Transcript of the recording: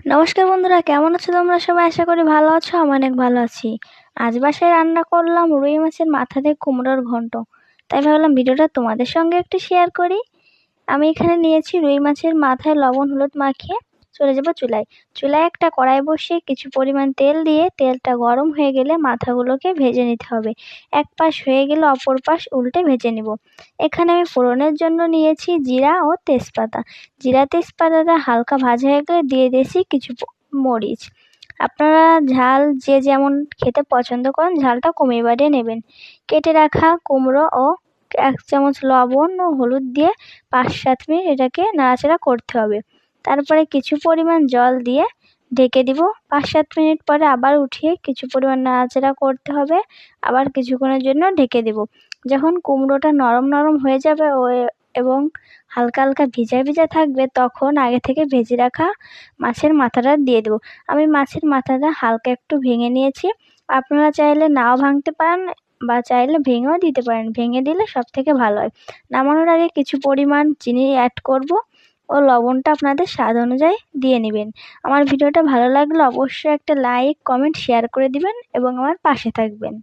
নমস্কার বন্ধুরা, কেমন আছো তোমরা সবাই? আশা করি ভালো আছো। আমি অনেক ভালো আছি। আজ বাসায় রান্না করলাম রুই মাছের মাথা দিয়ে কুমড়োর ঘন্ট। তাই ভাবলাম ভিডিওটা তোমাদের সঙ্গে একটু শেয়ার করি। আমি এখানে নিয়েছি রুই মাছের মাথায় লবণ হলুদ মাখিয়ে চলে যাব চুলায়। চুলায় একটা কড়াই বসিয়ে কিছু পরিমাণ তেল দিয়ে তেলটা গরম হয়ে গেলে মাথাগুলোকে ভেজে নিতে হবে। এক পাশ হয়ে গেলে অপর পাশ উল্টে ভেজে নিব। এখানে আমি ফোড়নের জন্য নিয়েছি জিরা ও তেজপাতা। জিরা তেজপাতাটা হালকা ভাজা হয়ে গেলে দিয়ে দিয়েছি কিছু মরিচ। আপনারা ঝাল যে যেমন খেতে পছন্দ করেন ঝালটা কমিয়ে বাড়িয়ে নেবেন। কেটে রাখা কুমড়ো ও 1 চামচ লবণ ও হলুদ দিয়ে 5-7 মিনিট এটাকে নাড়াচাড়া করতে হবে। তারপরে কিছু পরিমাণ জল দিয়ে ঢেকে দিব। 5-7 মিনিট পরে আবার উঠিয়ে কিছু পরিমাণ নাড়াচাড়া করতে হবে। আবার কিছুক্ষণের জন্য ঢেকে দেব। যখন কুমড়োটা নরম নরম হয়ে যাবে এবং হালকা হালকা ভিজা ভিজা থাকবে, তখন আগে থেকে ভেজে রাখা মাছের মাথাটা দিয়ে দেবো। আমি মাছের মাথাটা হালকা একটু ভেঙে নিয়েছি। আপনারা চাইলে নাও ভাঙতে পারেন বা চাইলে ভেঙেও দিতে পারেন। ভেঙে দিলে সব থেকে ভালো হয়। নামানোর আগে কিছু পরিমাণ চিনি অ্যাড করব ও লবণটা আপনাদের স্বাদ অনুযায়ী দিয়ে নেবেন। আমার ভিডিওটা ভালো লাগলে অবশ্যই একটা লাইক কমেন্ট শেয়ার করে দিবেন এবং আমার পাশে থাকবেন।